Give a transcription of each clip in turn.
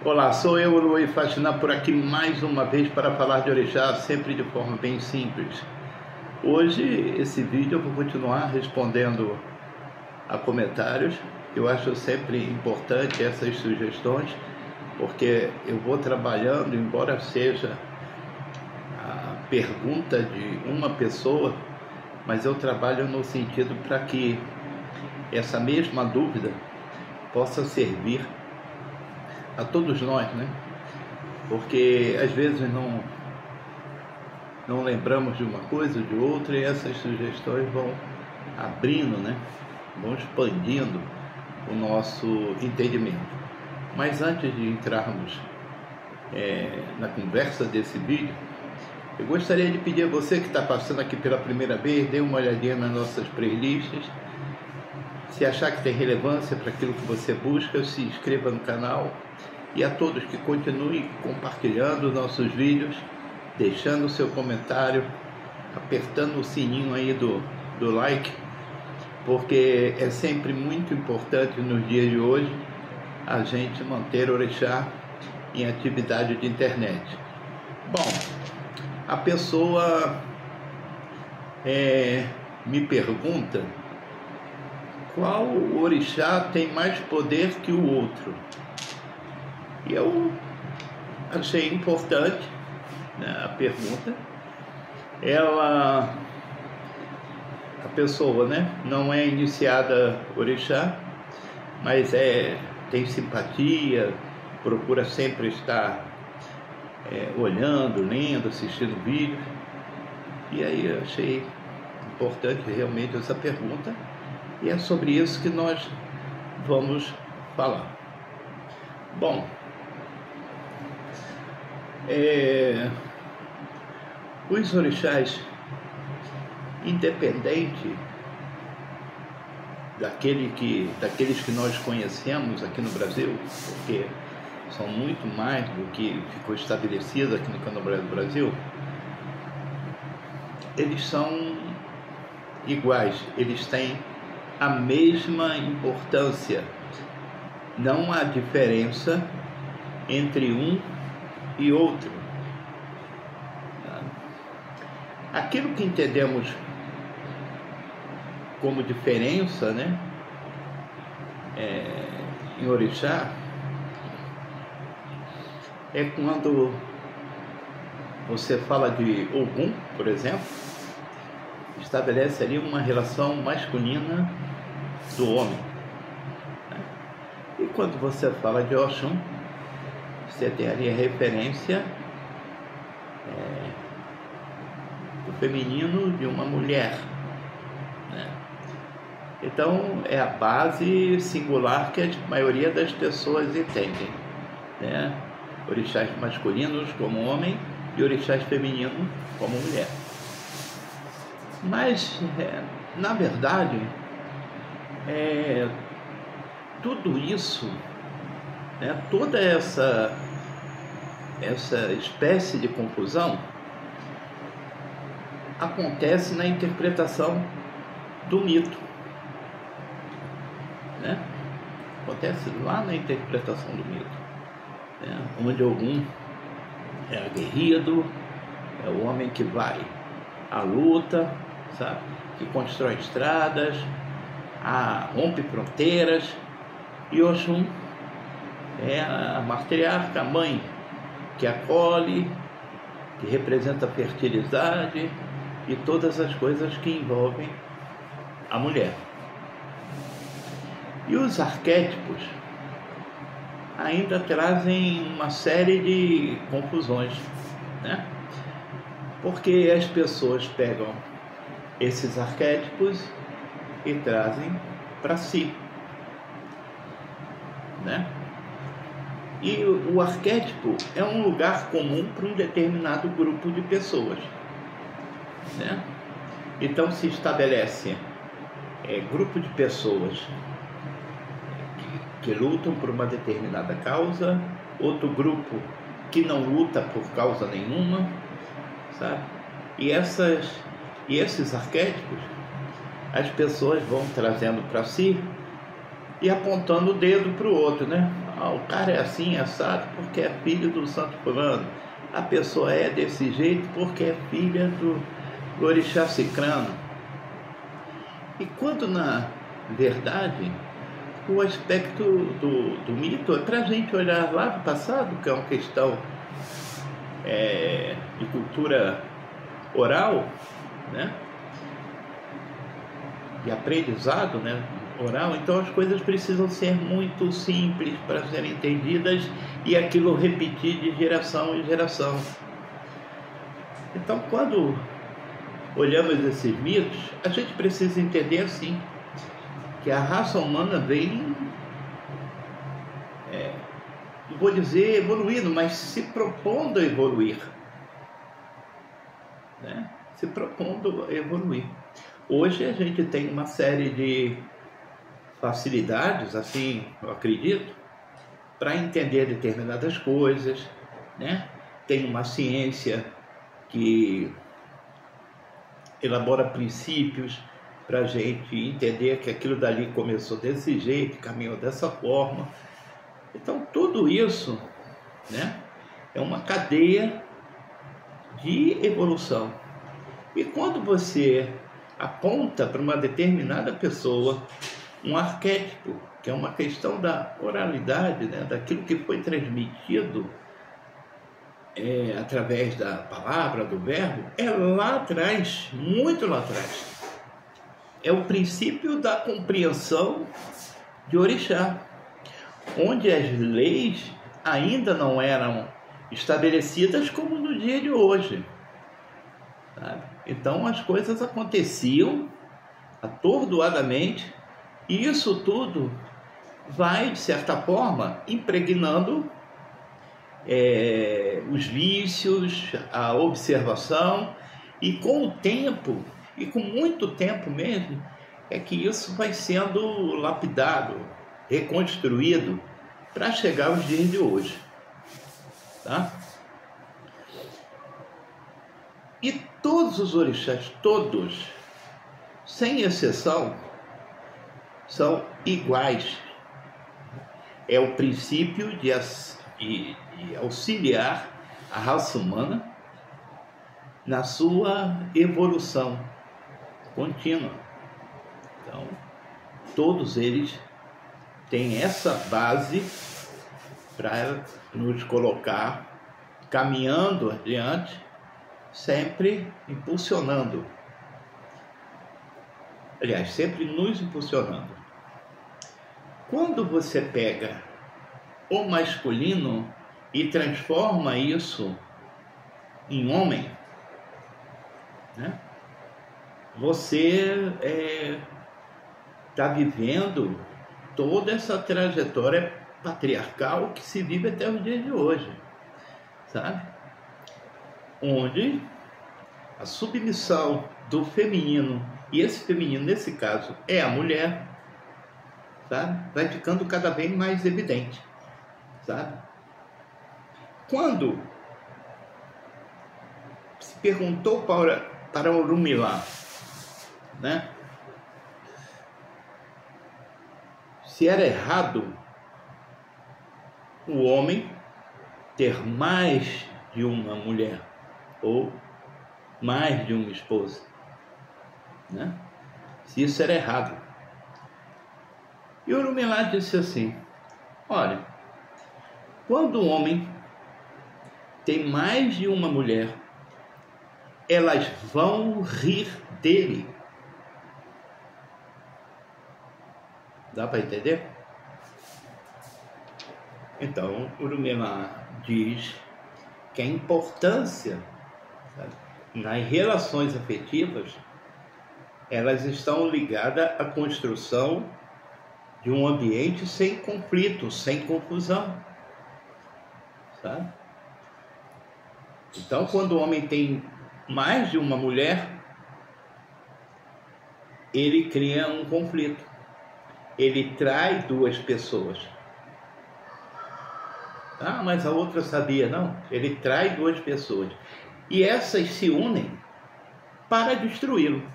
Olá, sou eu, Luiz Faxina, por aqui mais uma vez para falar de orixá, sempre de forma bem simples. Hoje, esse vídeo eu vou continuar respondendo a comentários. Eu acho sempre importante essas sugestões, porque eu vou trabalhando, embora seja a pergunta de uma pessoa, mas eu trabalho no sentido para que essa mesma dúvida possa servir a todos nós, né? Porque às vezes não lembramos de uma coisa ou de outra, e essas sugestões vão abrindo, né? Vão expandindo o nosso entendimento. Mas antes de entrarmos na conversa desse vídeo, eu gostaria de pedir a você que está passando aqui pela primeira vez, dê uma olhadinha nas nossas playlists. Se achar que tem relevância para aquilo que você busca, se inscreva no canal. E a todos que continuem compartilhando nossos vídeos, deixando o seu comentário, apertando o sininho aí do like, porque é sempre muito importante nos dias de hoje a gente manter o orixá em atividade de internet. Bom, a pessoa me pergunta qual orixá tem mais poder que o outro. E eu achei importante, né, a pergunta. A pessoa, né, não é iniciada orixá, mas tem simpatia, procura sempre estar olhando, lendo, assistindo vídeos. E aí eu achei importante realmente essa pergunta, e é sobre isso que nós vamos falar. Bom, os orixás, independente daqueles que nós conhecemos aqui no Brasil, porque são muito mais do que ficou estabelecido aqui no Candomblé do Brasil, eles são iguais, eles têm a mesma importância. Não há diferença entre um e outro. Aquilo que entendemos como diferença, né, em orixá, é quando você fala de Ogum, por exemplo, estabelece ali uma relação masculina do homem. E quando você fala de Oxum, você tem ali a referência do feminino de uma mulher, né? Então é a base singular que a maioria das pessoas entendem, né? Orixás masculinos como homem e orixás femininos como mulher. Mas na verdade tudo isso, né, toda essa espécie de confusão acontece na interpretação do mito, né? Acontece lá na interpretação do mito, né? Onde Ogum é aguerrido, é o homem que vai à luta, sabe? Que constrói estradas, rompe fronteiras, e Oxum é a matriarca, a mãe, que acolhe, que representa a fertilidade e todas as coisas que envolvem a mulher. E os arquétipos ainda trazem uma série de confusões, né? Porque as pessoas pegam esses arquétipos e trazem para si, né? E o arquétipo é um lugar comum para um determinado grupo de pessoas, né? Então se estabelece grupo de pessoas que lutam por uma determinada causa, outro grupo que não luta por causa nenhuma, sabe? E esses arquétipos as pessoas vão trazendo para si e apontando o dedo para o outro, né? Ah, o cara é assim, assado, porque é filho do santo fulano. A pessoa é desse jeito porque é filha do orixá cicrano. E quando, na verdade, o aspecto do mito é para a gente olhar lá do passado, que é uma questão de cultura oral, né? De aprendizado, né? Oral. Então as coisas precisam ser muito simples para serem entendidas e aquilo repetir de geração em geração. Então, quando olhamos esses mitos, a gente precisa entender assim, que a raça humana vem, não vou dizer evoluindo, mas se propondo a evoluir, né? Se propondo a evoluir. Hoje a gente tem uma série de facilidades, assim, eu acredito, para entender determinadas coisas, né? Tem uma ciência que elabora princípios para a gente entender que aquilo dali começou desse jeito, caminhou dessa forma. Então, tudo isso, né, é uma cadeia de evolução. E quando você aponta para uma determinada pessoa um arquétipo, que é uma questão da oralidade, né, daquilo que foi transmitido através da palavra, do verbo, é lá atrás, muito lá atrás. É o princípio da compreensão de orixá, onde as leis ainda não eram estabelecidas como no dia de hoje, sabe? Então as coisas aconteciam atordoadamente e isso tudo vai, de certa forma, impregnando os vícios, a observação, e com o tempo, e com muito tempo mesmo, é que isso vai sendo lapidado, reconstruído, para chegar aos dias de hoje, tá? E todos os orixás, todos, sem exceção, são iguais. É o princípio de auxiliar a raça humana na sua evolução contínua. Então, todos eles têm essa base para nos colocar caminhando adiante, sempre impulsionando. Aliás, sempre nos impulsionando. Quando você pega o masculino e transforma isso em homem, né? Você está vivendo toda essa trajetória patriarcal que se vive até os dias de hoje, sabe? Onde a submissão do feminino, e esse feminino nesse caso é a mulher, sabe? Vai ficando cada vez mais evidente, sabe? Quando se perguntou para Orunmila, né, se era errado o homem ter mais de uma mulher ou mais de uma esposa, né? Se isso era errado. E Orunmila disse assim: olha, quando o homem tem mais de uma mulher, elas vão rir dele. Dá para entender? Então, Orunmila diz que a importância, sabe, nas relações afetivas, elas estão ligadas à construção de um ambiente sem conflito, sem confusão, sabe? Então, quando o homem tem mais de uma mulher, ele cria um conflito. Ele trai duas pessoas. Ah, mas a outra sabia. Não, ele trai duas pessoas. E essas se unem para destruí-lo.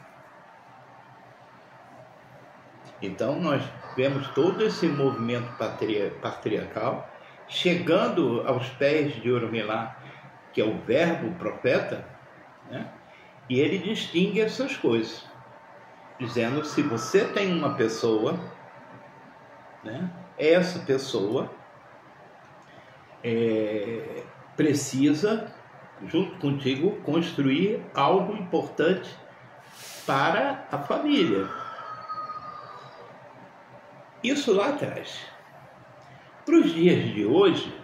Então nós vemos todo esse movimento patriarcal chegando aos pés de Orumilá, que é o verbo profeta, né? E ele distingue essas coisas, dizendo: se você tem uma pessoa, né, essa pessoa precisa, junto contigo, construir algo importante para a família. Isso lá atrás. Para os dias de hoje,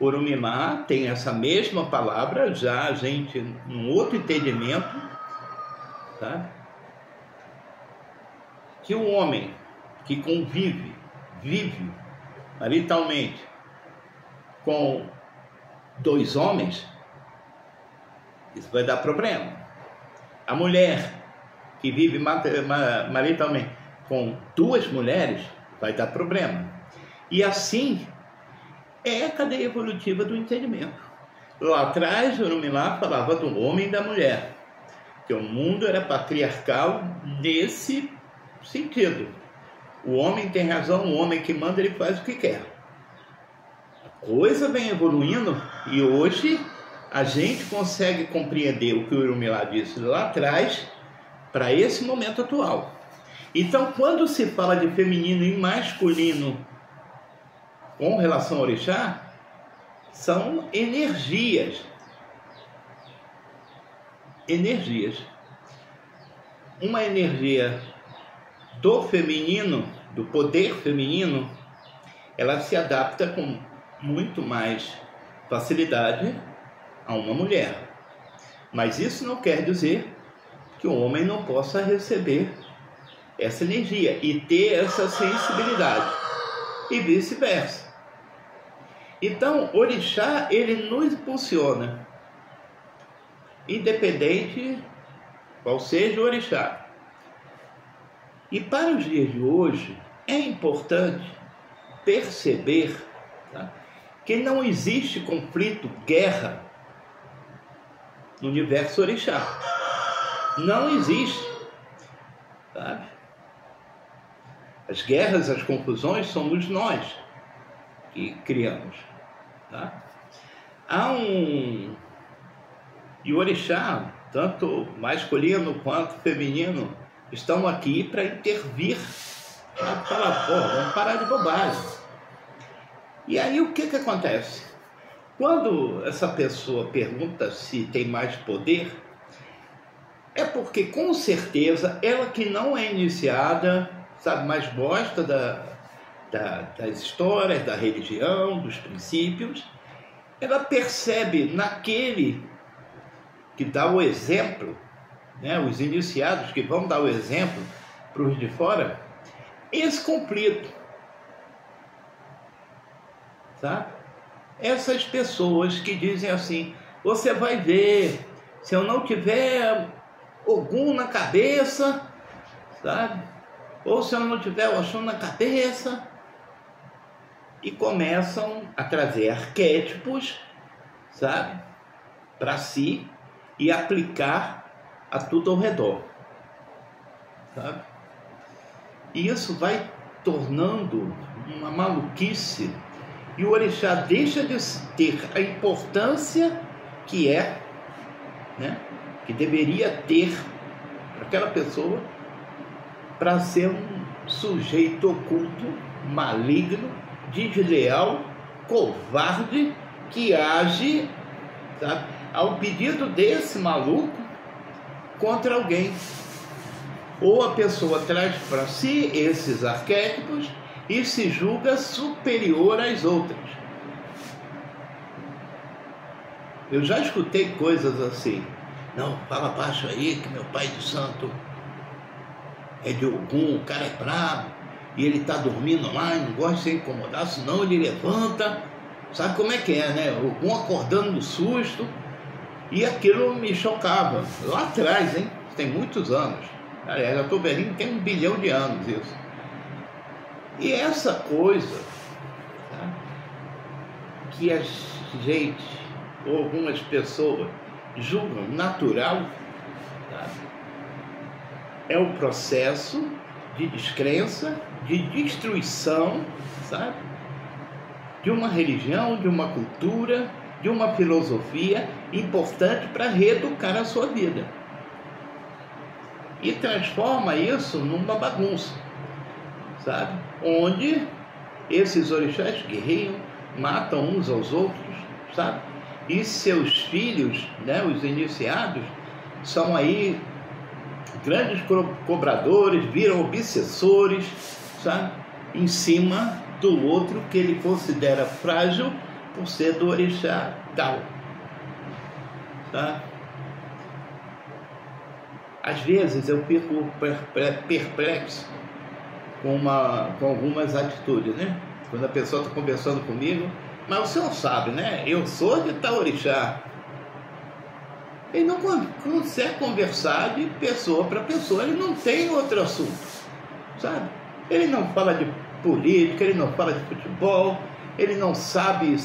Orumilá tem essa mesma palavra, já a gente, num outro entendimento, sabe? Que o homem que vive maritalmente com dois homens, isso vai dar problema. A mulher que vive maritalmente com duas mulheres, vai dar problema. E assim é a cadeia evolutiva do entendimento. Lá atrás, Orumilá falava do homem e da mulher, que o mundo era patriarcal nesse sentido. O homem tem razão, o homem que manda, ele faz o que quer. A coisa vem evoluindo e hoje a gente consegue compreender o que o Orumilá disse lá atrás para esse momento atual. Então, quando se fala de feminino e masculino com relação ao orixá, são energias. Uma energia do feminino, do poder feminino, ela se adapta com muito mais facilidade a uma mulher. Mas isso não quer dizer que o homem não possa receber essa energia e ter essa sensibilidade, e vice-versa. Então, o orixá, ele nos impulsiona, independente qual seja o orixá. E para os dias de hoje, é importante perceber, tá, que não existe conflito, guerra no universo orixá. Não existe, sabe? As guerras, as confusões, somos nós que criamos, tá? E o orixá, tanto masculino quanto feminino, estão aqui para intervir, para falar: pô, vamos parar de bobagem. E aí o que acontece? Quando essa pessoa pergunta se tem mais poder, é porque com certeza ela que não é iniciada, sabe, mas gosta das histórias, da religião, dos princípios, ela percebe naquele que dá o exemplo, né, os iniciados que vão dar o exemplo para os de fora, esse conflito, sabe? Essas pessoas que dizem assim: você vai ver, se eu não tiver Ogum na cabeça, sabe? Ou se eu não tiver o Oxum na cabeça, e começam a trazer arquétipos, sabe, para si e aplicar a tudo ao redor, sabe? E isso vai tornando uma maluquice, e o orixá deixa de ter a importância que é, né, que deveria ter para aquela pessoa, para ser um sujeito oculto, maligno, desleal, covarde, que age, sabe, ao pedido desse maluco contra alguém. Ou a pessoa traz para si esses arquétipos e se julga superior às outras. Eu já escutei coisas assim: não, fala baixo aí que meu pai de santo é de Ogum, o cara é brabo, e ele está dormindo lá e não gosta de ser incomodado, senão ele levanta. Sabe como é que é, né? Ogum acordando no susto. E aquilo me chocava. Lá atrás, hein? Tem muitos anos. Aliás, eu estou velhinho, tem 1 bilhão de anos isso. E essa coisa, tá, que a gente, ou algumas pessoas, julgam natural, tá, é o processo de descrença, de destruição, sabe? De uma religião, de uma cultura, de uma filosofia importante para reeducar a sua vida. E transforma isso numa bagunça, sabe? Onde esses orixás guerreiam, matam uns aos outros, sabe? E seus filhos, né, os iniciados, são aí grandes cobradores, viram obsessores, sabe? Em cima do outro que ele considera frágil por ser do orixá tal, tá? Às vezes eu fico perplexo com algumas atitudes, né? Quando a pessoa está conversando comigo, mas o senhor sabe, né? Eu sou de tal orixá. Ele não consegue conversar de pessoa para pessoa, ele não tem outro assunto, sabe? Ele não fala de política, ele não fala de futebol, ele não sabe,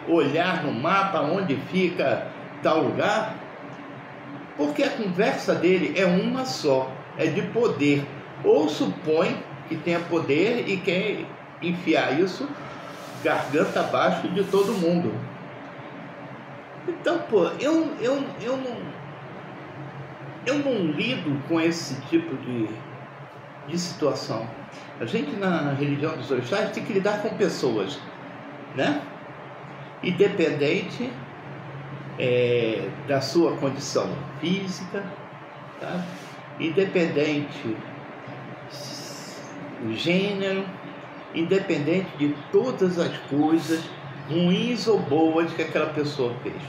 olhar no mapa onde fica tal lugar, porque a conversa dele é uma só, é de poder, ou supõe que tenha poder e quer enfiar isso garganta abaixo de todo mundo. Então, pô, eu não lido com esse tipo de situação. A gente na religião dos orixás tem que lidar com pessoas, né? Independente da sua condição física, tá? Independente do gênero, independente de todas as coisas ruins ou boas que aquela pessoa fez.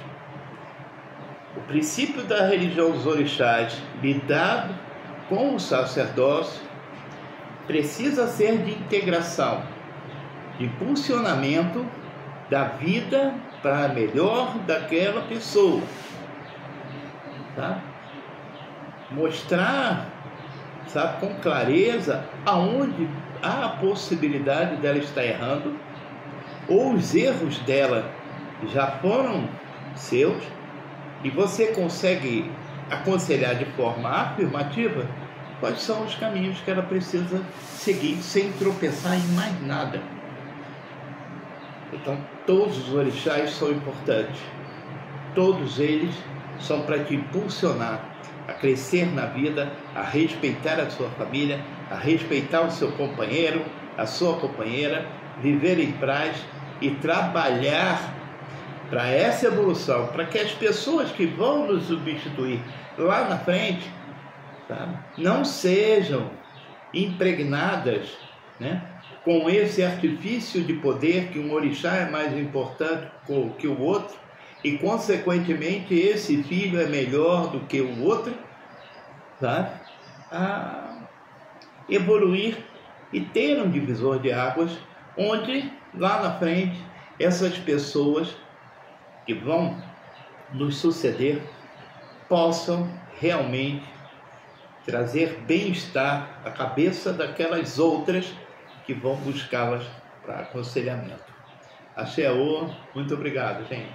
O princípio da religião dos orixás, lidado com o sacerdócio, precisa ser de integração, de impulsionamento da vida para melhor daquela pessoa, tá? Mostrar, sabe, com clareza aonde há a possibilidade dela estar errando, ou os erros dela já foram seus, e você consegue aconselhar de forma afirmativa quais são os caminhos que ela precisa seguir sem tropeçar em mais nada. Então, todos os orixás são importantes. Todos eles são para te impulsionar a crescer na vida, a respeitar a sua família, a respeitar o seu companheiro, a sua companheira, viver em paz e trabalhar para essa evolução, para que as pessoas que vão nos substituir lá na frente, sabe, não sejam impregnadas, né, com esse artifício de poder que um orixá é mais importante que o outro e, consequentemente, esse filho é melhor do que o outro, sabe, a evoluir e ter um divisor de águas onde, lá na frente, essas pessoas que vão nos suceder possam realmente trazer bem-estar à cabeça daquelas outras que vão buscá-las para aconselhamento. Axé, muito obrigado, gente.